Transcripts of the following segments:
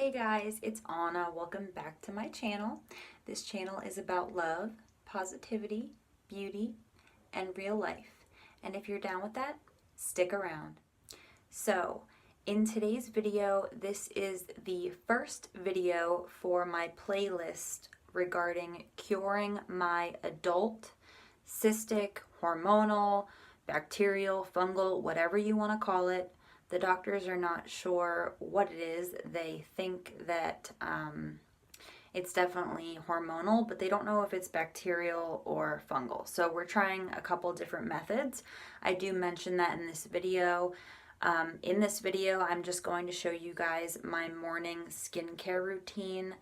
Hey guys, it's Anna. Welcome back to my channel. This channel is about love, positivity, beauty, and real life. And if you're down with that, stick around. So, in today's video, this is the first video for my playlist regarding curing my adult, cystic, hormonal, bacterial, fungal, whatever you want to call it. The doctors are not sure what it is. They think that it's definitely hormonal, but they don't know if it's bacterial or fungal. So we're trying a couple different methods. I do mention that in this video. In this video, I'm just going to show you guys my morning skincare routine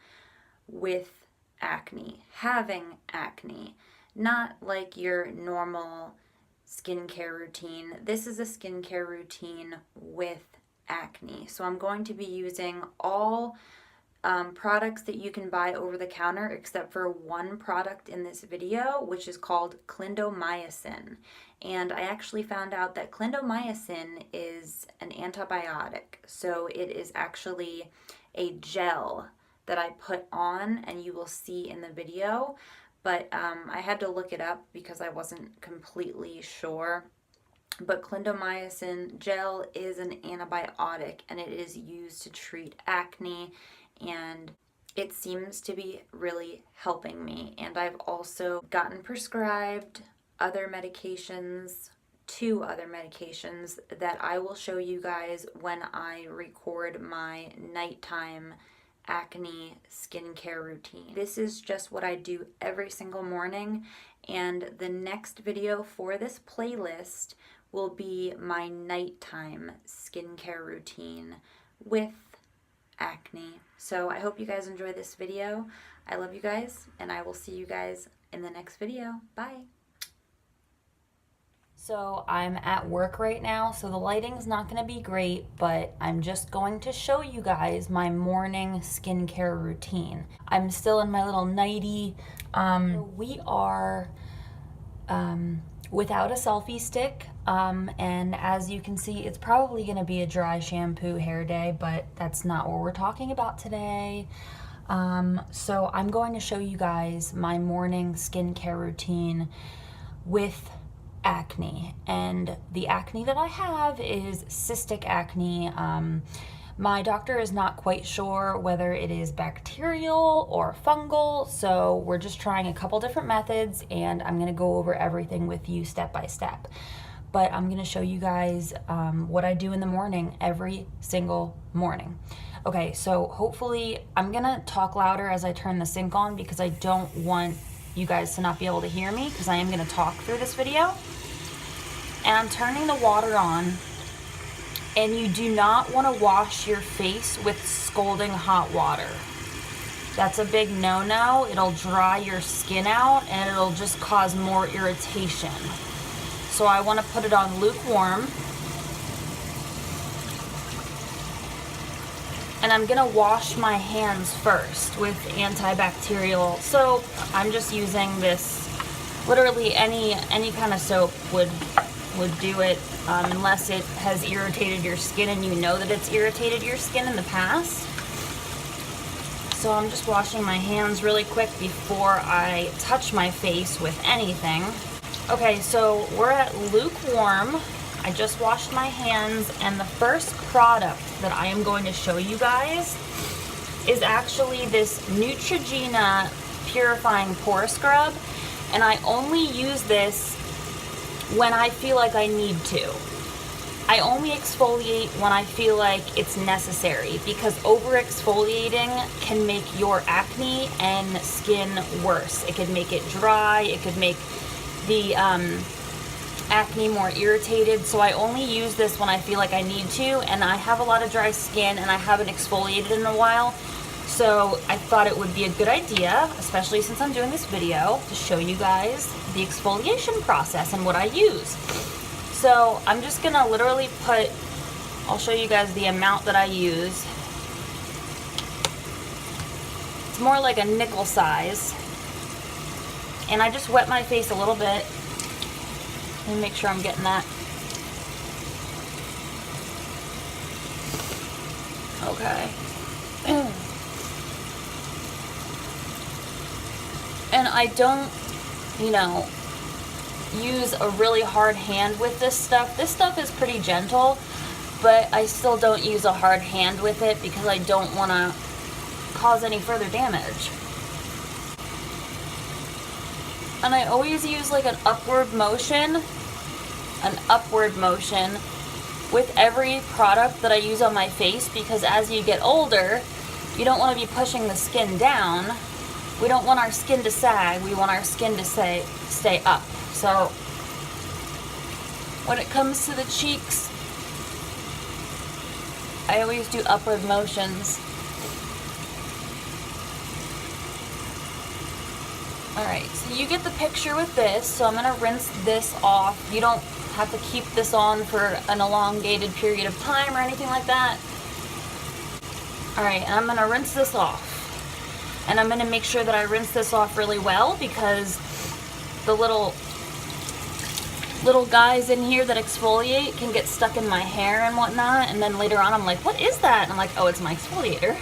with acne, having acne, not like your normal skincare routine. This is a skincare routine with acne. So I'm going to be using all products that you can buy over the counter except for one product in this video, which is called Clindomyacin. And I actually found out that Clindomyacin is an antibiotic. So it is actually a gel that I put on, and you will see in the video. But I had to look it up because I wasn't completely sure. But Clindomycin gel is an antibiotic, and it is used to treat acne, and it seems to be really helping me. And I've also gotten prescribed other medications, 2 other medications that I will show you guys when I record my nighttime acne skincare routine. This is just what I do every single morning, and the next video for this playlist will be my nighttime skincare routine with acne. So I hope you guys enjoy this video. I love you guys, and I will see you guys in the next video. Bye. So I'm at work right now, so the lighting's not going to be great, but I'm just going to show you guys my morning skincare routine. I'm still in my little nightie. We are without a selfie stick, and as you can see, it's probably going to be a dry shampoo hair day, but that's not what we're talking about today. So I'm going to show you guys my morning skincare routine with acne, and the acne that I have is cystic acne. My doctor is not quite sure whether it is bacterial or fungal, so we're just trying a couple different methods, and I'm going to go over everything with you step by step. But I'm going to show you guys what I do in the morning every single morning. Okay, so hopefully I'm going to talk louder as I turn the sink on because I don't want you guys to not be able to hear me because I am going to talk through this video. And I'm turning the water on, and you do not want to wash your face with scalding hot water. That's a big no-no. It'll dry your skin out and it'll just cause more irritation. So I want to put it on lukewarm. And I'm gonna wash my hands first with antibacterial soap. I'm just using this, literally any kind of soap would do it, unless it has irritated your skin and you know that it's irritated your skin in the past. So I'm just washing my hands really quick before I touch my face with anything. Okay, so we're at lukewarm. I just washed my hands, and the first product that I am going to show you guys is actually this Neutrogena Purifying Pore Scrub, and I only use this when I feel like I need to. I only exfoliate when I feel like it's necessary, because over exfoliating can make your acne and skin worse. It could make it dry, it could make the acne more irritated. So I only use this when I feel like I need to, and I have a lot of dry skin and I haven't exfoliated in a while. So I thought it would be a good idea, especially since I'm doing this video, to show you guys the exfoliation process and what I use. So I'm just gonna literally I'll show you guys the amount that I use. It's more like a nickel size. And I just wet my face a little bit. Let me make sure I'm getting that. Okay. I don't, you know, use a really hard hand with this stuff. This stuff is pretty gentle, but I still don't use a hard hand with it because I don't want to cause any further damage. And I always use like an upward motion with every product that I use on my face, because as you get older, you don't want to be pushing the skin down. We don't want our skin to sag. We want our skin to stay up. So when it comes to the cheeks, I always do upward motions. Alright, so you get the picture with this. So I'm going to rinse this off. You don't have to keep this on for an elongated period of time or anything like that. Alright, and I'm going to rinse this off. And I'm going to make sure that I rinse this off really well, because the little guys in here that exfoliate can get stuck in my hair and whatnot. And then later on I'm like, what is that? And I'm like, oh, it's my exfoliator.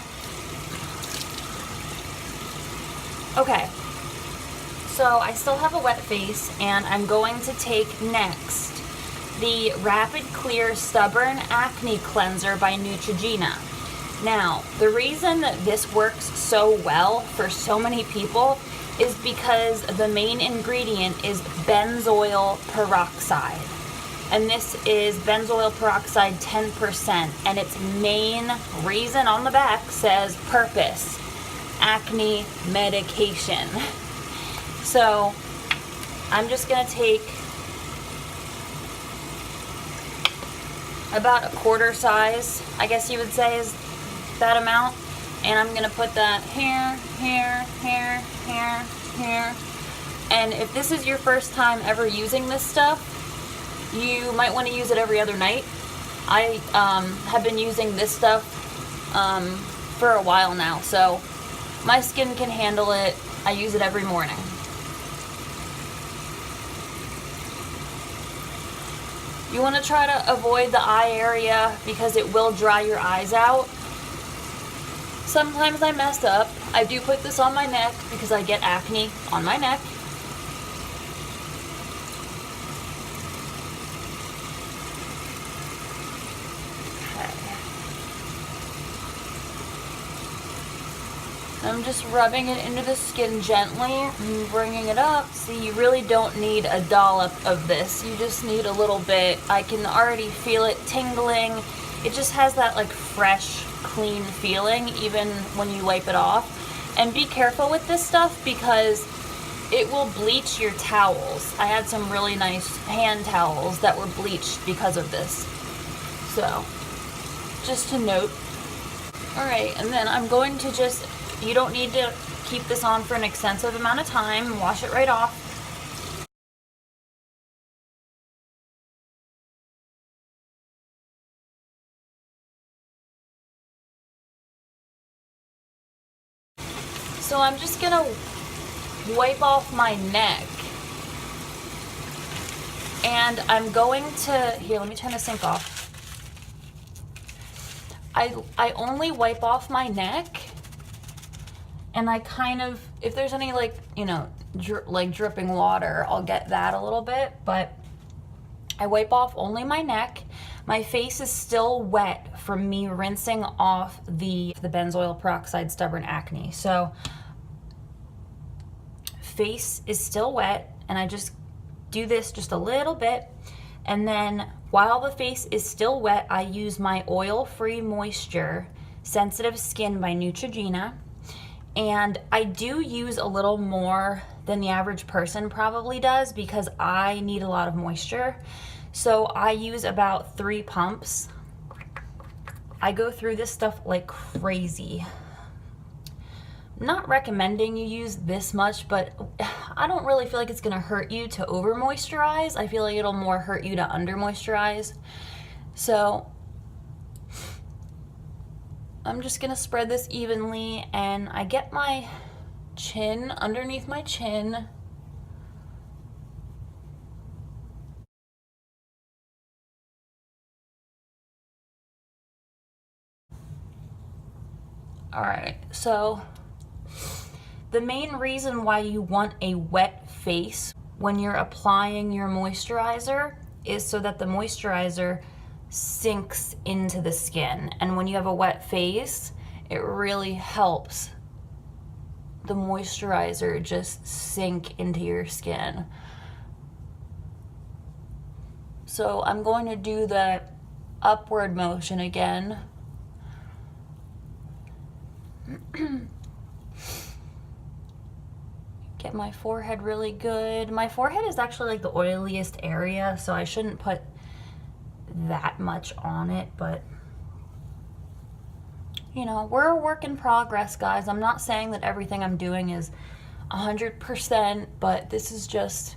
Okay. So I still have a wet face, and I'm going to take next the Rapid Clear Stubborn Acne Cleanser by Neutrogena. Now, the reason that this works so well for so many people is because the main ingredient is benzoyl peroxide. And this is benzoyl peroxide 10%, and its main reason on the back says purpose, acne medication. So I'm just going to take about a quarter size, I guess you would say is that amount. And I'm going to put that here, here, here, here, here. And if this is your first time ever using this stuff, you might want to use it every other night. I have been using this stuff for a while now, so my skin can handle it. I use it every morning. You want to try to avoid the eye area because it will dry your eyes out. Sometimes I mess up. I do put this on my neck because I get acne on my neck. I'm just rubbing it into the skin gently and bringing it up. See, you really don't need a dollop of this. You just need a little bit. I can already feel it tingling. It just has that like fresh, clean feeling even when you wipe it off. And be careful with this stuff because it will bleach your towels. I had some really nice hand towels that were bleached because of this. So, just to note. Alright, and then I'm going to just, you don't need to keep this on for an extensive amount of time. Wash it right off. So I'm just gonna wipe off my neck. And I'm going to, here, let me turn the sink off. I only wipe off my neck, and I kind of, if there's any like, you know, like dripping water, I'll get that a little bit, but I wipe off only my neck. My face is still wet from me rinsing off the benzoyl peroxide stubborn acne. So face is still wet, and I just do this just a little bit, and then while the face is still wet, I use my oil-free moisture sensitive skin by Neutrogena. And I do use a little more than the average person probably does because I need a lot of moisture. So I use about 3 pumps. I go through this stuff like crazy. Not recommending you use this much, but I don't really feel like it's gonna hurt you to over moisturize. I feel like it'll more hurt you to under moisturize. So I'm just gonna spread this evenly, and I get my chin underneath my chin. All right, so The main reason why you want a wet face when you're applying your moisturizer is so that the moisturizer sinks into the skin. And when you have a wet face, it really helps the moisturizer just sink into your skin. So I'm going to do the upward motion again. Get my forehead really good. My forehead is actually like the oiliest area, so I shouldn't put that much on it, but you know, we're a work in progress, guys. I'm not saying that everything I'm doing is 100%, but this is just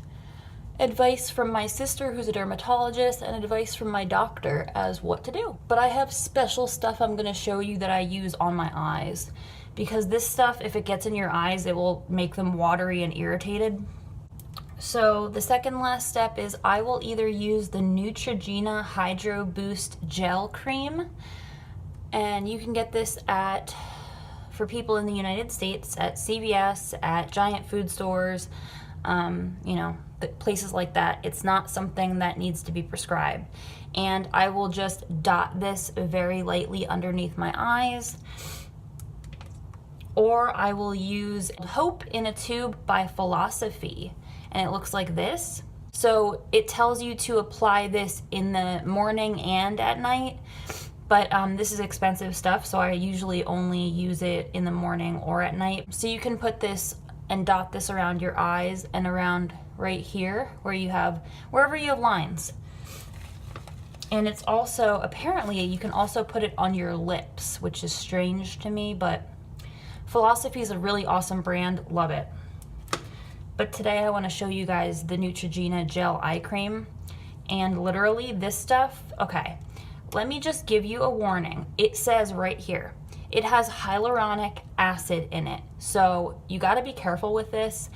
advice from my sister who's a dermatologist and advice from my doctor as what to do. But I have special stuff I'm going to show you that I use on my eyes, because this stuff, if it gets in your eyes, it will make them watery and irritated. So the second last step is I will either use the Neutrogena Hydro Boost Gel Cream, and you can get this for people in the United States, at CVS, at giant food stores, you know, places like that. It's not something that needs to be prescribed. And I will just dot this very lightly underneath my eyes. Or I will use Hope in a Tube by Philosophy, and it looks like this. So it tells you to apply this in the morning and at night, but this is expensive stuff, so I usually only use it in the morning or at night. So you can put this and dot this around your eyes and around right here wherever you have lines. And it's also, apparently you can also put it on your lips, which is strange to me, but Philosophy is a really awesome brand, love it. But today I want to show you guys the Neutrogena Gel Eye Cream, and literally this stuff, okay, let me just give you a warning. It says right here, it has hyaluronic acid in it, so you got to be careful with this.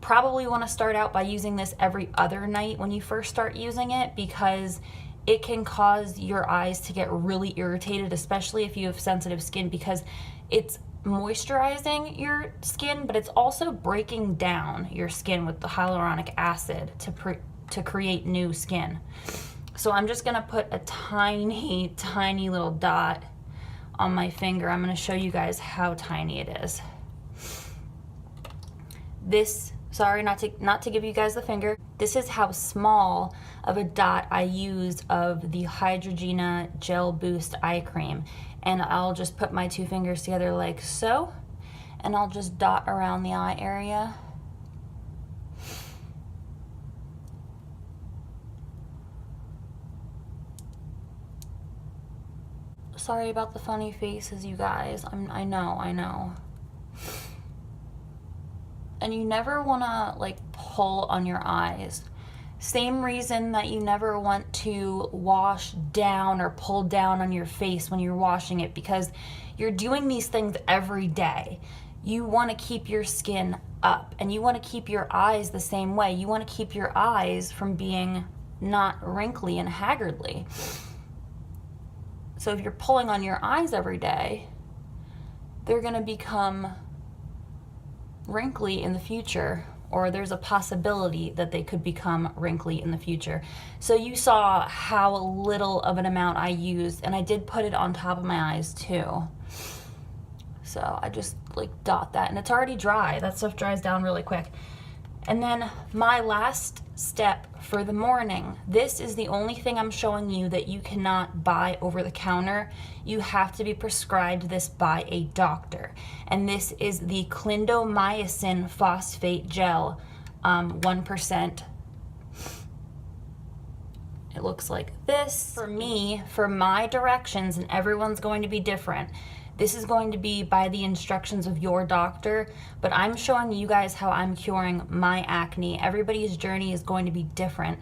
Probably want to start out by using this every other night when you first start using it, because it can cause your eyes to get really irritated, especially if you have sensitive skin, because it's moisturizing your skin, but it's also breaking down your skin with the hyaluronic acid to create new skin. So I'm just gonna put a tiny little dot on my finger. I'm gonna show you guys how tiny it is. This, sorry, not to give you guys the finger. This is how small of a dot I use of the Neutrogena Gel Boost Eye Cream. And I'll just put my two fingers together like so, and I'll just dot around the eye area. Sorry about the funny faces, you guys. I know. And you never wanna like pull on your eyes. Same reason that you never want to wash down or pull down on your face when you're washing it, because you're doing these things every day. You want to keep your skin up, and you want to keep your eyes the same way. You want to keep your eyes from being not wrinkly and haggardly. So if you're pulling on your eyes every day, they're going to become wrinkly in the future, or there's a possibility that they could become wrinkly in the future. So you saw how little of an amount I used, and I did put it on top of my eyes too. So I just like dot that, and it's already dry. That stuff dries down really quick. And then my last step for the morning, this is the only thing I'm showing you that you cannot buy over the counter. You have to be prescribed this by a doctor. And this is the Clindomycin Phosphate Gel, 1%. It looks like this. For me, for my directions, and everyone's going to be different, this is going to be by the instructions of your doctor, but I'm showing you guys how I'm curing my acne. Everybody's journey is going to be different.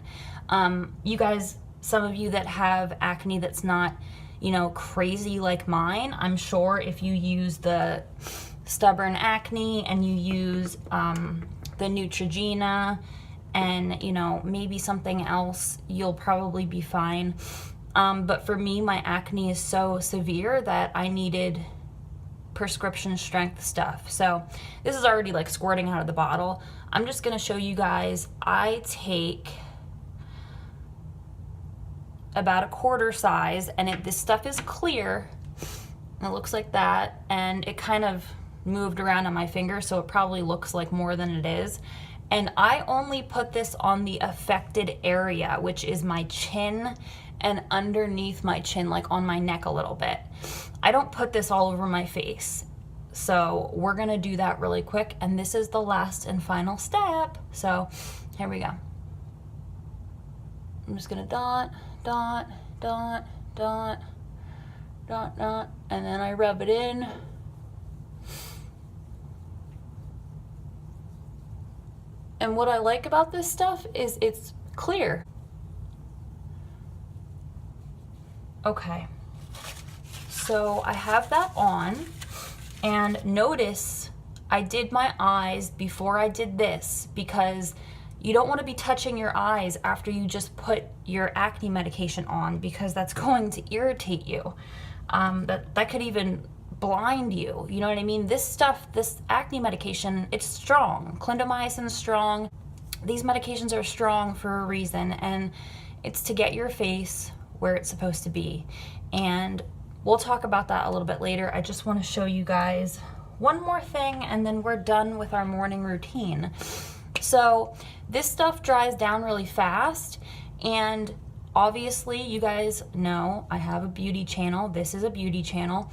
You guys, some of you that have acne that's not, you know, crazy like mine, I'm sure if you use the stubborn acne and you use the Neutrogena and, you know, maybe something else, you'll probably be fine. But for me, my acne is so severe that I needed prescription strength stuff. So this is already like squirting out of the bottle. I'm just gonna show you guys. I take about a quarter size, and this stuff is clear. It looks like that, and it kind of moved around on my finger, so it probably looks like more than it is. And I only put this on the affected area, which is my chin and underneath my chin, like on my neck a little bit. I don't put this all over my face. So we're gonna do that really quick, and this is the last and final step. So here we go. I'm just gonna dot, dot, dot, dot, dot, dot, and then I rub it in. And what I like about this stuff is it's clear. Okay, so I have that on, and notice I did my eyes before I did this, because you don't want to be touching your eyes after you just put your acne medication on, because that's going to irritate you. That could even blind you, you know what I mean? This stuff, this acne medication, it's strong. Clindomycin is strong. These medications are strong for a reason, and it's to get your face where it's supposed to be. And we'll talk about that a little bit later. I just want to show you guys one more thing, and then we're done with our morning routine. So this stuff dries down really fast, and obviously you guys know I have a beauty channel. This is a beauty channel.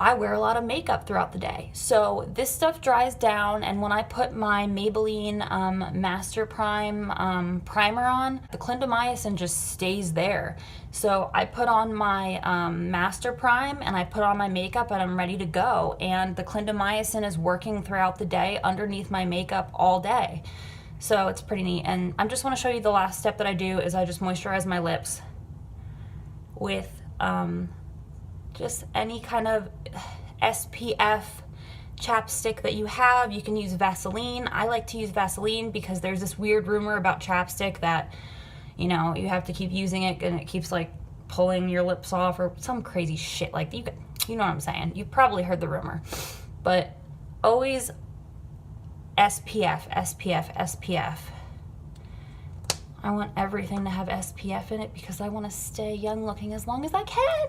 I wear a lot of makeup throughout the day. So this stuff dries down, and when I put my Maybelline Master Prime primer on, the clindamycin just stays there. So I put on my Master Prime, and I put on my makeup, and I'm ready to go. And the clindamycin is working throughout the day underneath my makeup all day. So it's pretty neat. And I just want to show you the last step that I do is I just moisturize my lips with just any kind of SPF chapstick that you have. You can use Vaseline. I like to use Vaseline because there's this weird rumor about chapstick that, you know, you have to keep using it and it keeps like pulling your lips off or some crazy shit. Like you know what I'm saying. You've probably heard the rumor, but always SPF, SPF, SPF. I want everything to have SPF in it because I want to stay young looking as long as I can.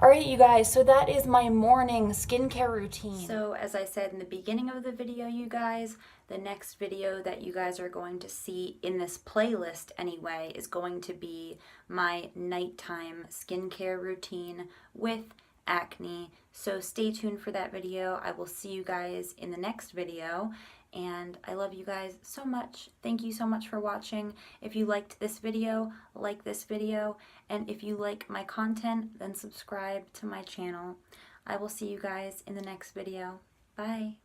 All right, you guys, so that is my morning skincare routine. So as I said in the beginning of the video, you guys, the next video that you guys are going to see in this playlist anyway is going to be my nighttime skincare routine with acne. So stay tuned for that video. I will see you guys in the next video. And I love you guys so much. Thank you so much for watching. If you liked this video, like this video. And if you like my content, then subscribe to my channel. I will see you guys in the next video. Bye.